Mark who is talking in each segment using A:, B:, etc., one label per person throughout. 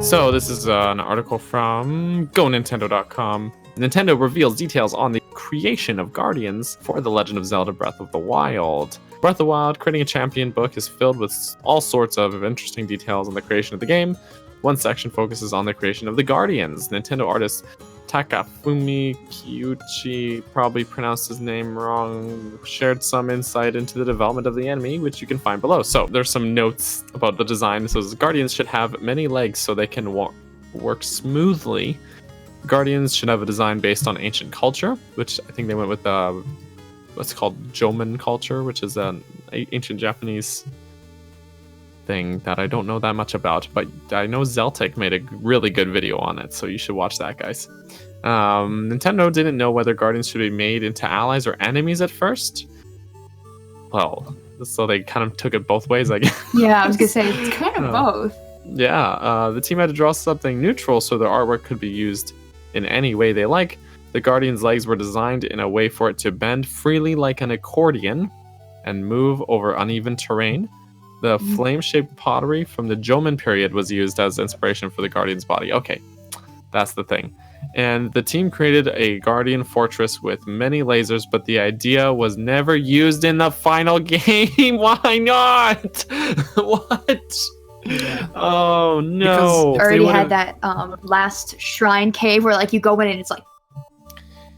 A: So this is an article from GoNintendo.com. Nintendo reveals details on the creation of Guardians for The Legend of Zelda Breath of the Wild. Breath of the Wild, Creating a Champion book is filled with all sorts of interesting details on the creation of the game. One section focuses on the creation of the Guardians. Nintendo artist Takafumi Kiyuchi, probably pronounced his name wrong, shared some insight into the development of the enemy, which you can find below. So there's some notes about the design. So the Guardians should have many legs so they can work smoothly. Guardians should have a design based on ancient culture, which I think they went with what's called Jomon culture, which is an ancient Japanese thing that I don't know that much about, but I know Zeltic made a really good video on it, so you should watch that, guys. Nintendo didn't know whether Guardians should be made into allies or enemies at first. Well, so they kind of took it both ways, I guess.
B: Yeah, I was gonna say it's kind of both.
A: Yeah, the team had to draw something neutral so their artwork could be used in any way they like. The Guardian's legs were designed in a way for it to bend freely like an accordion and move over uneven terrain. The flame-shaped pottery from the Jomon period was used as inspiration for the Guardian's body. Okay, that's the thing. And the team created a Guardian fortress with many lasers, but the idea was never used in the final game. Why not? What?
C: Yeah.
A: Oh, no.
B: Because already had that last shrine cave where like you go in and it's like...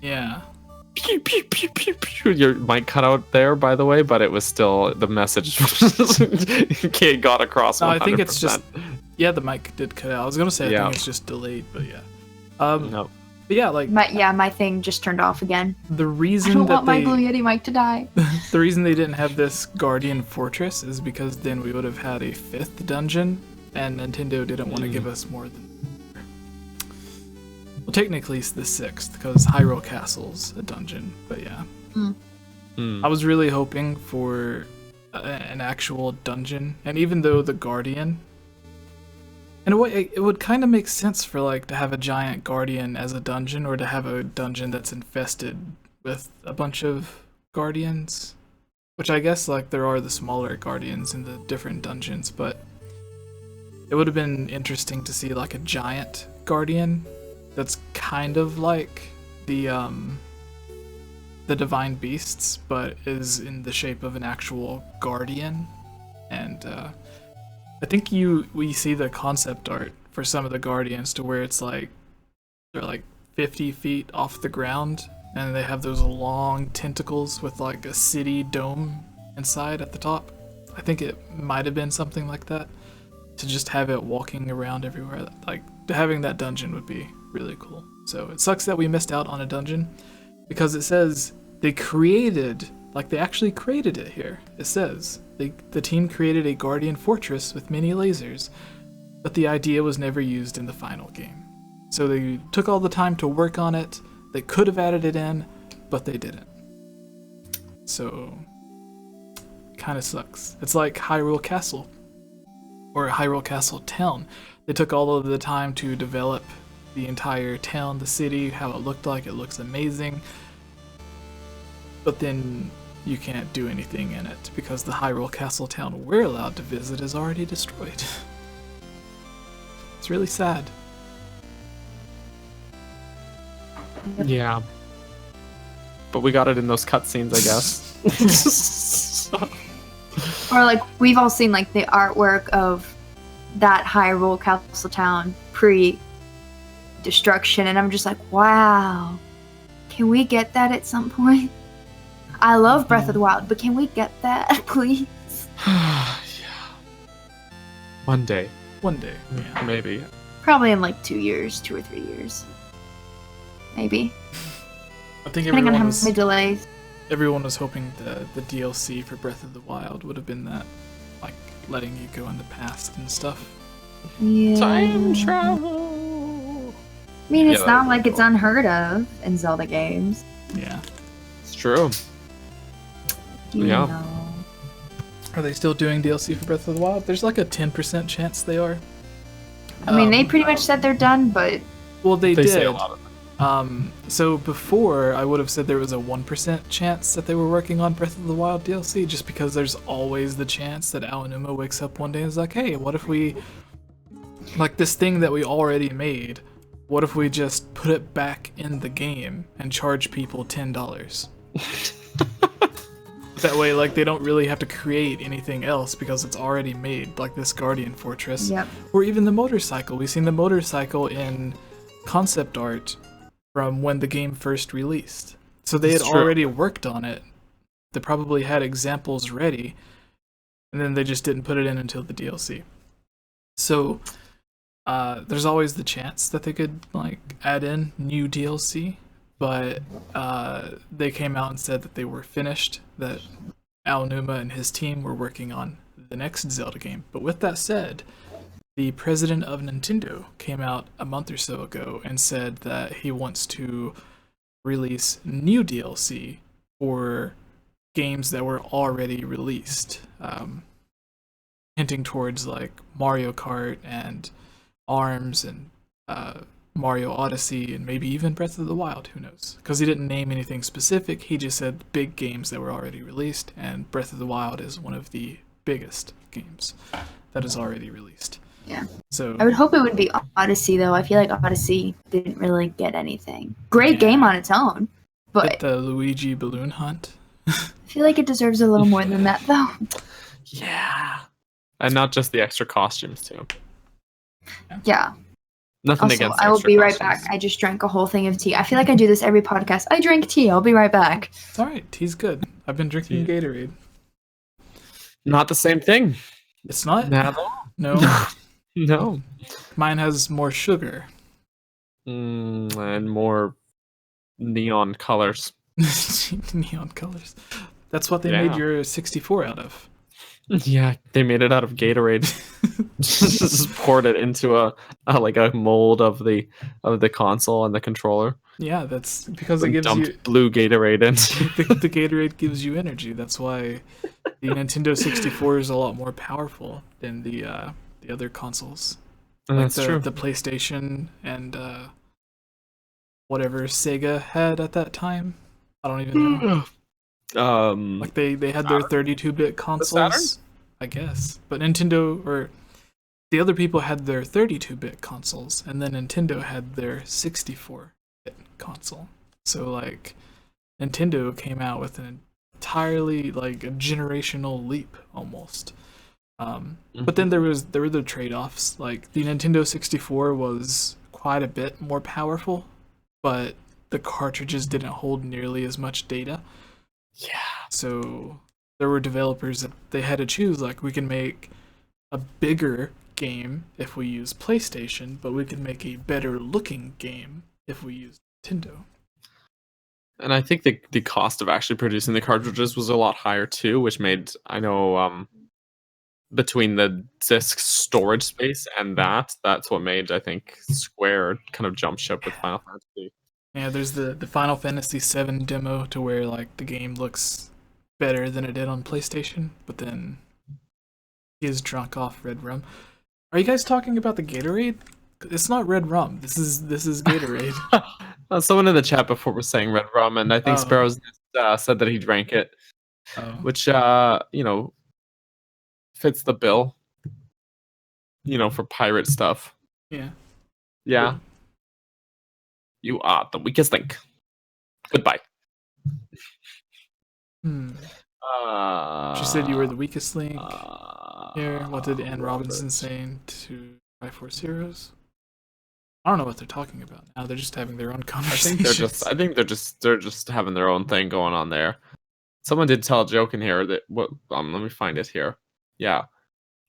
C: Yeah.
A: Pew, pew, pew, pew, pew. Your mic cut out there, by the way, but it was still the message got across. 100%.
C: No, I think it's just the mic did cut out. I was gonna say I think it's just delayed, but yeah.
A: No.
C: But yeah, like
B: my thing just turned off again.
C: The reason
B: I don't want my Blue Yeti mic to die.
C: The reason they didn't have this Guardian Fortress is because then we would have had a 5th dungeon, and Nintendo didn't want to give us more than. Well, technically it's the 6th, because Hyrule Castle's a dungeon, but yeah. I was really hoping for an actual dungeon, and even though the Guardian, in a way, it would kind of make sense for like to have a giant Guardian as a dungeon, or to have a dungeon that's infested with a bunch of Guardians, which I guess like there are the smaller Guardians in the different dungeons, but it would have been interesting to see like a giant Guardian that's kind of like the Divine Beasts, but is in the shape of an actual Guardian. And I think we see the concept art for some of the Guardians to where it's like they're like 50 feet off the ground, and they have those long tentacles with like a city dome inside at the top. I think it might have been something like that, to just have it walking around everywhere. Like having that dungeon would be really cool. So it sucks that we missed out on a dungeon, because it says they created, like they actually created it here. It says the team created a Guardian Fortress with many lasers, but the idea was never used in the final game. So they took all the time to work on it. They could have added it in, but they didn't. So kind of sucks. It's like Hyrule Castle, or Hyrule Castle Town. They took all of the time to develop the entire town, the city, how it looked like. It looks amazing. But then you can't do anything in it because the Hyrule Castle town we're allowed to visit is already destroyed. It's really sad.
A: Yeah. But we got it in those cutscenes, I guess.
B: Or like we've all seen like the artwork of that Hyrule Castle town pre-destruction, and I'm just like, wow, can we get that at some point? I love Breath of the Wild, but can we get that, please?
A: Yeah. One day.
C: Yeah.
A: Maybe.
B: Probably in like 2 years, 2 or 3 years. Maybe.
C: I think
B: depending on how many delays.
C: Everyone was hoping the DLC for Breath of the Wild would have been that, like letting you go in the past and stuff.
B: Yeah.
A: Time travel.
B: I mean, it's not like it's unheard of in Zelda games.
C: Yeah.
A: It's true.
B: You know.
C: Are they still doing DLC for Breath of the Wild? There's like a 10% chance they are.
B: I mean, they pretty much said they're done, but...
C: Well, they did.
A: Say a lot of
C: So before, I would have said there was a 1% chance that they were working on Breath of the Wild DLC, just because there's always the chance that Aonuma wakes up one day and is like, hey, what if we, like this thing that we already made, what if we just put it back in the game and charge people $10? That way, like, they don't really have to create anything else because it's already made, like this Guardian Fortress.
B: Yep.
C: Or even the motorcycle. We've seen the motorcycle in concept art from when the game first released. So they had already worked on it. They probably had examples ready, and then they just didn't put it in until the DLC. So there's always the chance that they could like add in new DLC, but they came out and said that they were finished, that Aonuma and his team were working on the next Zelda game. But with that said, the president of Nintendo came out a month or so ago and said that he wants to release new DLC for games that were already released, hinting towards like Mario Kart and ARMS and Mario Odyssey and maybe even Breath of the Wild, who knows? Because he didn't name anything specific, he just said big games that were already released, and Breath of the Wild is one of the biggest games that is already released.
B: Yeah.
C: So
B: I would hope it would be Odyssey, though. I feel like Odyssey didn't really get anything. Great game on its own, but
C: the Luigi balloon hunt.
B: I feel like it deserves a little more than that, though.
A: Yeah. And not just the extra costumes, too.
B: Yeah.
A: Nothing
B: Also,
A: against
B: I will
A: extra
B: be right
A: costumes.
B: back. I just drank a whole thing of tea. I feel like I do this every podcast. I drink tea. I'll be right back.
C: It's alright, tea's good. I've been drinking Gatorade.
A: Not the same thing.
C: It's not?
A: No.
C: No.
A: No.
C: Mine has more sugar.
A: And more neon colors.
C: Neon colors. That's what they
A: Yeah.
C: made your 64 out of.
A: Yeah, they made it out of Gatorade. Just poured it into a mold of the console and the controller.
C: Yeah, that's because it
A: And
C: gives
A: dumped
C: you
A: blue Gatorade in.
C: the Gatorade gives you energy. That's why the Nintendo 64 is a lot more powerful than the other consoles.
A: That's
C: the,
A: true.
C: The PlayStation and whatever Sega had at that time. I don't even know. Like they had their 32-bit consoles, I guess. But Nintendo, or the other people had their 32-bit consoles, and then Nintendo had their 64-bit console. So like Nintendo came out with an entirely like a generational leap almost. But then there were the trade-offs. Like the Nintendo 64 was quite a bit more powerful, but the cartridges didn't hold nearly as much data.
A: Yeah.
C: So there were developers that they had to choose, like, we can make a bigger game if we use PlayStation, but we can make a better looking game if we use Nintendo.
A: And I think the cost of actually producing the cartridges was a lot higher too, which made, I know, between the disk storage space and that's what made, I think, Square kind of jump ship with Final Fantasy.
C: Yeah, there's the Final Fantasy VII demo to where like the game looks better than it did on PlayStation, but then he is drunk off red rum. Are you guys talking about the Gatorade? It's not red rum. This is Gatorade.
A: Someone in the chat before was saying red rum, and I think Sparrow's said that he drank it, which fits the bill. For pirate stuff.
C: Yeah.
A: Yeah. You are the weakest link. Goodbye.
C: She said you were the weakest link. Here, what did Ann Robinson say to Triforce Heroes? I don't know what they're talking about now. They're just having their own conversation.
A: I think they're just having their own thing going on there. Someone did tell a joke in here that let me find it here. Yeah.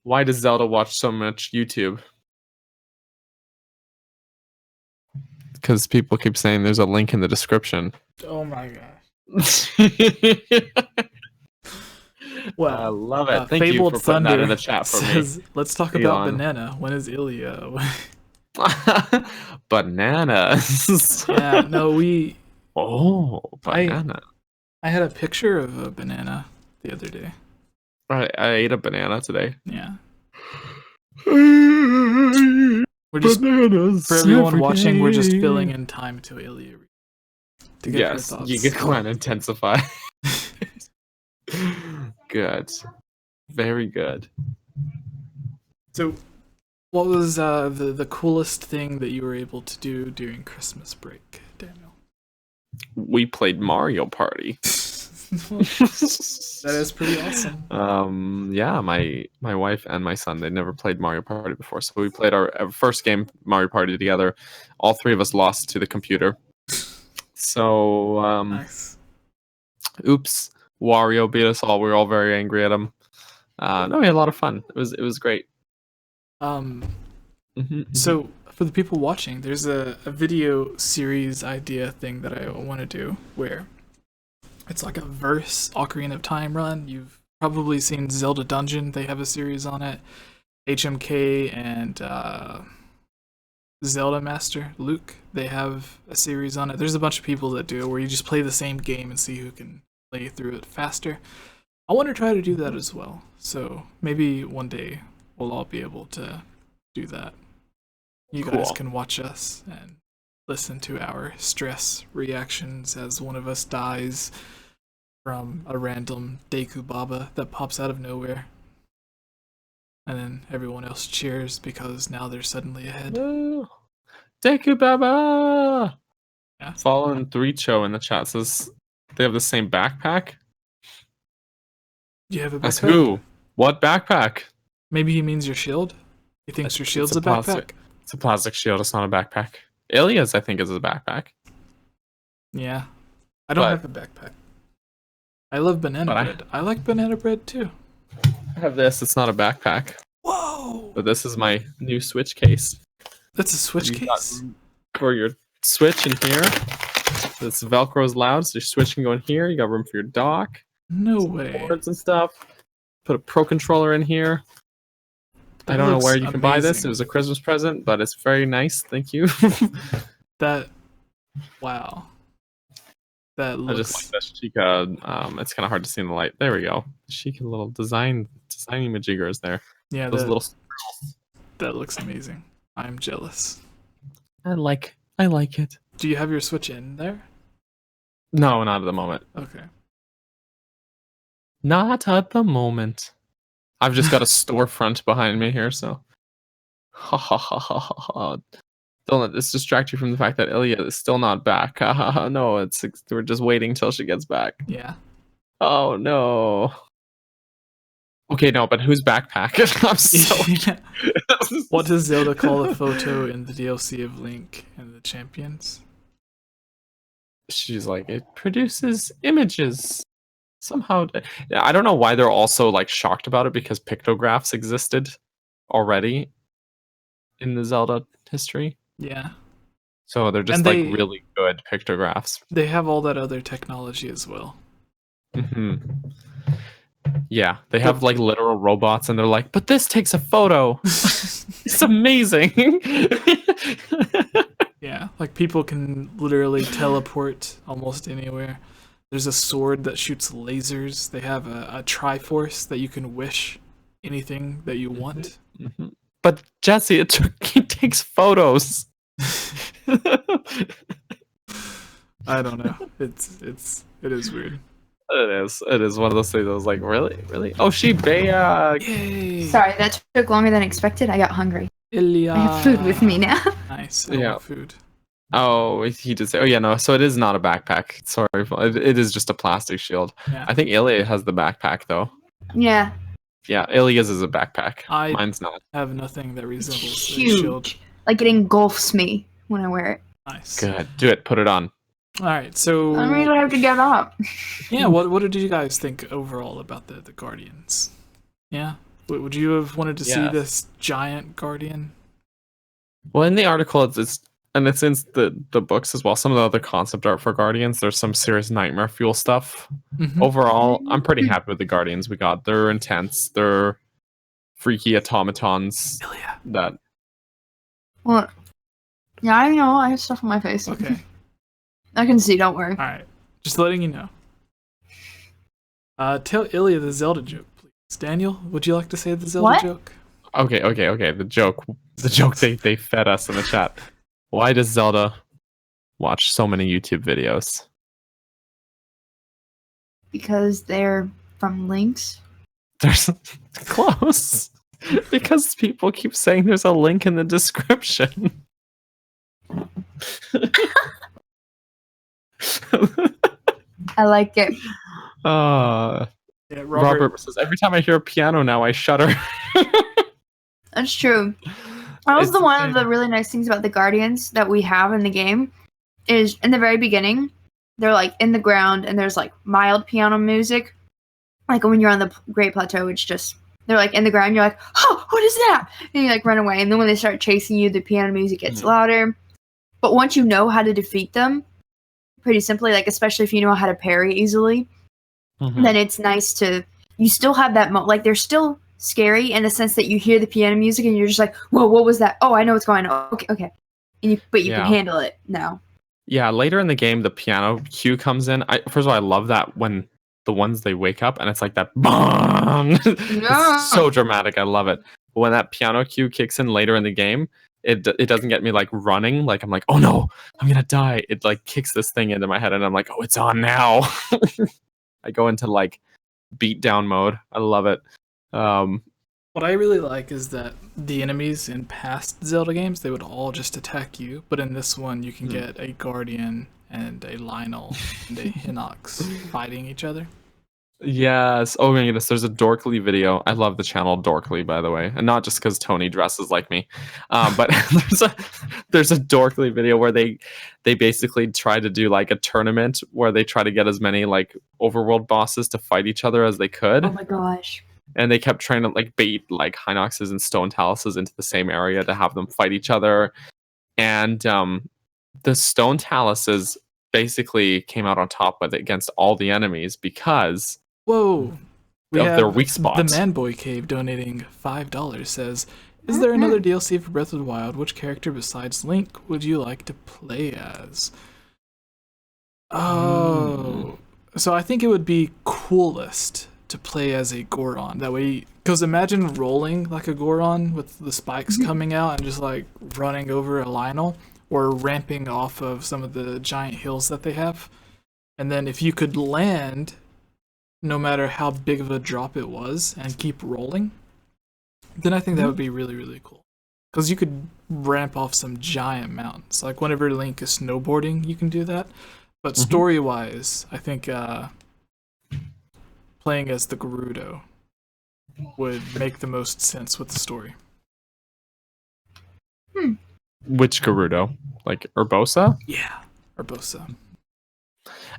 A: Why does Zelda watch so much YouTube? Because people keep saying there's a link in the description.
C: Oh my gosh. Well,
A: I love it. Thank you
C: Fabled
A: for putting
C: Thunder
A: that in the chat for
C: says,
A: me.
C: Let's talk about Banana. When is Ilya?
A: Bananas.
C: Yeah, no,
A: banana.
C: I had a picture of a banana the other day.
A: I ate a banana today.
C: Yeah. We're just
A: Bananas
C: for everyone
A: every
C: watching. We're just
A: day.
C: filling in time to Ilya to get her
A: Yes,
C: thoughts.
A: you can go and intensify. Good. Very good.
C: So, what was the coolest thing that you were able to do during Christmas break, Daniel?
A: We played Mario Party.
C: That is pretty awesome.
A: Yeah, my wife and my son, they never played Mario Party before, so we played our first game Mario Party together. All three of us lost to the computer. So
C: Nice.
A: oops, Wario beat us all. We were all very angry at him. No, we had a lot of fun. It was great.
C: So for the people watching, there's a video series idea thing that I want to do where it's like a verse Ocarina of Time run. You've probably seen Zelda Dungeon. They have a series on it. HMK and Zelda Master Luke, they have a series on it. There's a bunch of people that do it where you just play the same game and see who can play through it faster. I want to try to do that as well. So maybe one day we'll all be able to do that. You guys
A: Cool.
C: can watch us and listen to our stress reactions as one of us dies from a random Deku Baba that pops out of nowhere. And then everyone else cheers because now they're suddenly ahead.
A: Deku Baba!
C: Yeah.
A: Fallen 3cho in the chat says they have the same backpack.
C: Do you have a
A: That's
C: backpack?
A: who? What backpack?
C: Maybe he means your shield? He thinks your shield's a backpack?
A: plastic. It's a plastic shield. It's not a backpack. Ilya's, I think, is a backpack.
C: Yeah. I don't
A: But-
C: have a backpack. I love banana
A: But
C: bread. I like banana bread too.
A: I have this. It's not a backpack,
C: Whoa!
A: but this is my new Switch case.
C: That's a Switch
A: You got
C: case.
A: room for your Switch in here. This Velcro's loud, so your Switch can go in here. You got room for your dock,
C: No way.
A: boards and stuff. Put a Pro controller in here. I
C: That
A: don't know
C: looks
A: where you can buy this.
C: amazing.
A: It was a Christmas present, but it's very nice. Thank you.
C: That. Wow. That
A: I
C: looks.
A: just like that Chica. It's kind of hard to see in the light. There we go. Chica little designy majiggers there.
C: Yeah,
A: Those
C: that,
A: little.
C: that looks amazing. I'm jealous.
A: I like it.
C: Do you have your Switch in there?
A: No, not at the moment.
C: Okay.
A: Not at the moment. I've just got a storefront behind me here, so. Ha ha ha ha ha ha. Don't let this distract you from the fact that Ilya is still not back. Ha ha ha. No, we're just waiting till she gets back.
C: Yeah.
A: Oh no. Okay, no, but whose backpack? I'm so.
C: What does Zelda call a photo in the DLC of Link and the Champions?
A: She's like, it produces images. Somehow, I don't know why they're also like shocked about it because pictographs existed already in the Zelda history.
C: Yeah.
A: So they're just
C: And
A: like
C: they-
A: really good pictographs.
C: They have all that other technology as well.
A: Hmm. Yeah, they have like literal robots, and they're like, but this takes a photo. It's amazing.
C: Yeah, like people can literally teleport almost anywhere. There's a sword that shoots lasers. They have a Triforce that you can wish anything that you want.
A: Mhm. But Jesse, it takes photos.
C: I don't know. It is weird.
A: It is one of those things. I was like, really? Oh, she Bea.
C: Yay!
B: Sorry, that took longer than expected. I got hungry.
C: Ilya.
B: I have food with me now.
C: Nice. I
A: Yeah.
C: want food.
A: Oh, he did say. Oh yeah, no. So it is not a backpack. Sorry, it is just a plastic shield.
C: Yeah.
A: I think Ilya has the backpack though.
B: Yeah,
A: Yeah, Ilya's is a backpack.
C: I-
A: Mine's not.
C: Have nothing that resembles a
B: huge.
C: shield.
B: Like it engulfs me when I wear it.
C: Nice.
A: Good. Do it. Put it on.
C: All right. So
B: I mean, I have to get up.
C: yeah, what did you guys think overall about the Guardians? Yeah. Would you have wanted to see
A: Yes.
C: this giant Guardian?
A: Well, in the article, it's and it's in the books as well. Some of the other concept art for Guardians, there's some serious nightmare fuel stuff.
C: Mhm.
A: Overall, I'm pretty happy with the Guardians we got. They're intense. They're freaky automatons
C: Ilya.
A: that.
B: What? Yeah, I know. I have stuff on my face.
C: Okay.
B: I can see. Don't worry.
C: All right. Just letting you know. Tell Ilya the Zelda joke, please. Daniel, would you like to say the Zelda
B: What?
C: joke?
A: Okay. The joke. The joke they fed us in the chat. Why does Zelda watch so many YouTube videos?
B: Because they're from links.
A: There's close. Because people keep saying there's a link in the description.
B: I like it.
A: Yeah, Robert says, every time I hear a piano now, I shudder.
B: That's true. That was one of the really nice things about the Guardians that we have in the game is in the very beginning, they're like in the ground and there's like mild piano music. Like when you're on the Great Plateau, it's just, they're like in the ground, you're like, oh, what is that? And you like run away. And then when they start chasing you, the piano music gets louder. But once you know how to defeat them, pretty simply, like especially if you know how to parry easily, then it's nice to, you still have that like they're still scary in the sense that you hear the piano music and you're just like, whoa, what was that? Oh, I know what's going on. Okay. But you can handle it now.
A: Yeah, later in the game, the piano cue comes in. First of all, I love that when the ones they wake up and it's like that bong. It's so dramatic. I love it. But when that piano cue kicks in later in the game, it doesn't get me like running. Like I'm like, oh no, I'm gonna die. It like kicks this thing into my head and I'm like, oh, it's on now. I go into like beatdown mode. I love it.
C: What I really like is that the enemies in past Zelda games, they would all just attack you, but in this one you can get a Guardian and a Lionel and a Hinox fighting each other.
A: Yes. Oh my goodness, there's a Dorkly video. I love the channel Dorkly, by the way, and not just because Tony dresses like me, but there's a Dorkly video where they basically try to do like a tournament where they try to get as many like overworld bosses to fight each other as they could.
B: Oh my gosh.
A: And they kept trying to like bait like Hinoxes and Stone Taluses into the same area to have them fight each other. And the Stone Taluses basically came out on top with it against all the enemies because
C: of
A: their weak spots.
C: The Manboy Cave donating $5 says, is there another DLC for Breath of the Wild? Which character besides Link would you like to play as? Oh, so I think it would be coolest to play as a Goron. That way, because imagine rolling like a Goron with the spikes coming out and just like running over a Lionel or ramping off of some of the giant hills that they have. And then if you could land, no matter how big of a drop it was, and keep rolling, then I think that would be really, really cool. Because you could ramp off some giant mountains. Like whenever Link is snowboarding, you can do that. But story-wise, I think playing as the Gerudo would make the most sense with the story.
A: Which Gerudo? Like Urbosa?
C: Yeah, Urbosa.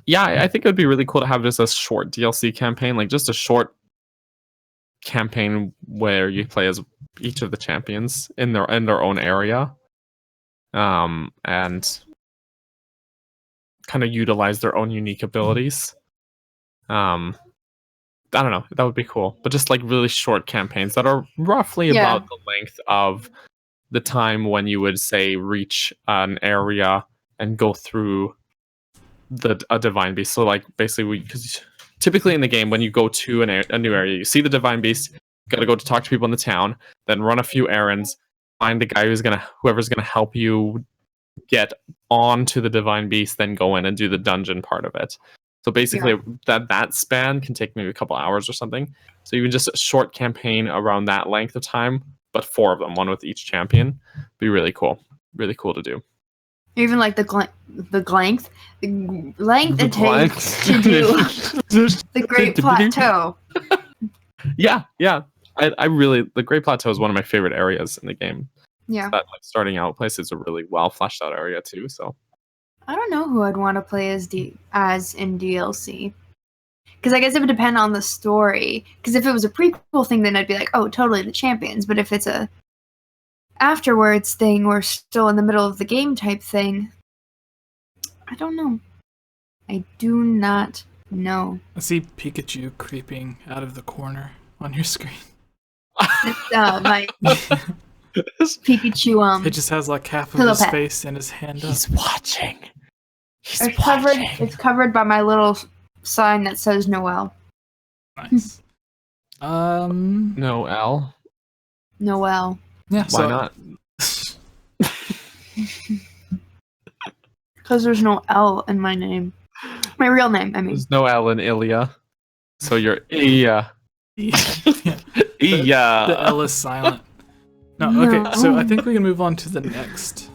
A: Yeah, I think it would be really cool to have just a short DLC campaign, like just a short campaign where you play as each of the champions in their own area, and kind of utilize their own unique abilities. I don't know, that would be cool. But just like really short campaigns that are roughly about the length of the time when you would say reach an area and go through a divine beast. So like basically because typically in the game when you go to a new area, you see the divine beast, you gotta go to talk to people in the town, then run a few errands, find the guy whoever's gonna help you get onto the divine beast, then go in and do the dungeon part of it. So basically that span can take maybe a couple hours or something. So even just a short campaign around that length of time, but 4 of them, one with each champion, be really cool. Really cool to do.
B: Even like the length it takes to do the Great Plateau.
A: Yeah. I really, the Great Plateau is one of my favorite areas in the game.
B: Yeah.
A: That like starting out place is a really well fleshed out area too. So
B: I don't know who I'd want to play as in DLC. Because I guess it would depend on the story. Because if it was a prequel thing, then I'd be like, oh, totally the champions. But if it's a afterwards thing or still in the middle of the game type thing, I don't know. I do not know.
C: I see Pikachu creeping out of the corner on your screen.
B: It's my Pikachu.
C: It just has like half of his face and his hand up.
A: He's watching.
B: It's covered by my little sign that says Noel.
C: Nice.
A: Noel.
B: Noel.
C: Yeah.
A: Why not?
B: Because there's no L in my name. My real name, I mean.
A: There's no L in Ilya. So you're Iya.
C: Yeah.
A: Iya.
C: The L is silent. No, okay, so I think we can move on to the next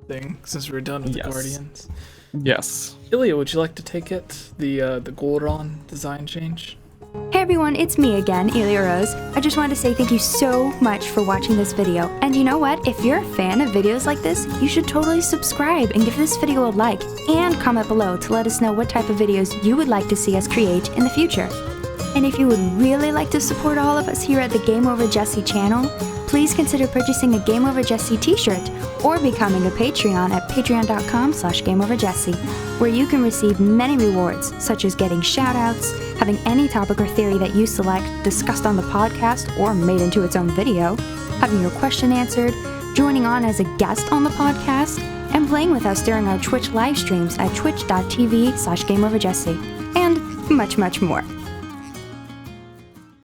C: thing since we're done with the Guardians.
A: Yes.
C: Ilya, would you like to take it? The Goron design change?
D: Hey everyone, it's me again, Ilya Rose. I just wanted to say thank you so much for watching this video. And you know what? If you're a fan of videos like this, you should totally subscribe and give this video a like and comment below to let us know what type of videos you would like to see us create in the future. And if you would really like to support all of us here at the GameOverJesse channel, please consider purchasing a GameOverJesse t-shirt or becoming a Patreon at patreon.com/GameOverJesse, where you can receive many rewards, such as getting shoutouts, having any topic or theory that you select discussed on the podcast or made into its own video, having your question answered, joining on as a guest on the podcast, and playing with us during our Twitch live streams at twitch.tv/GameOverJesse, and much, much more.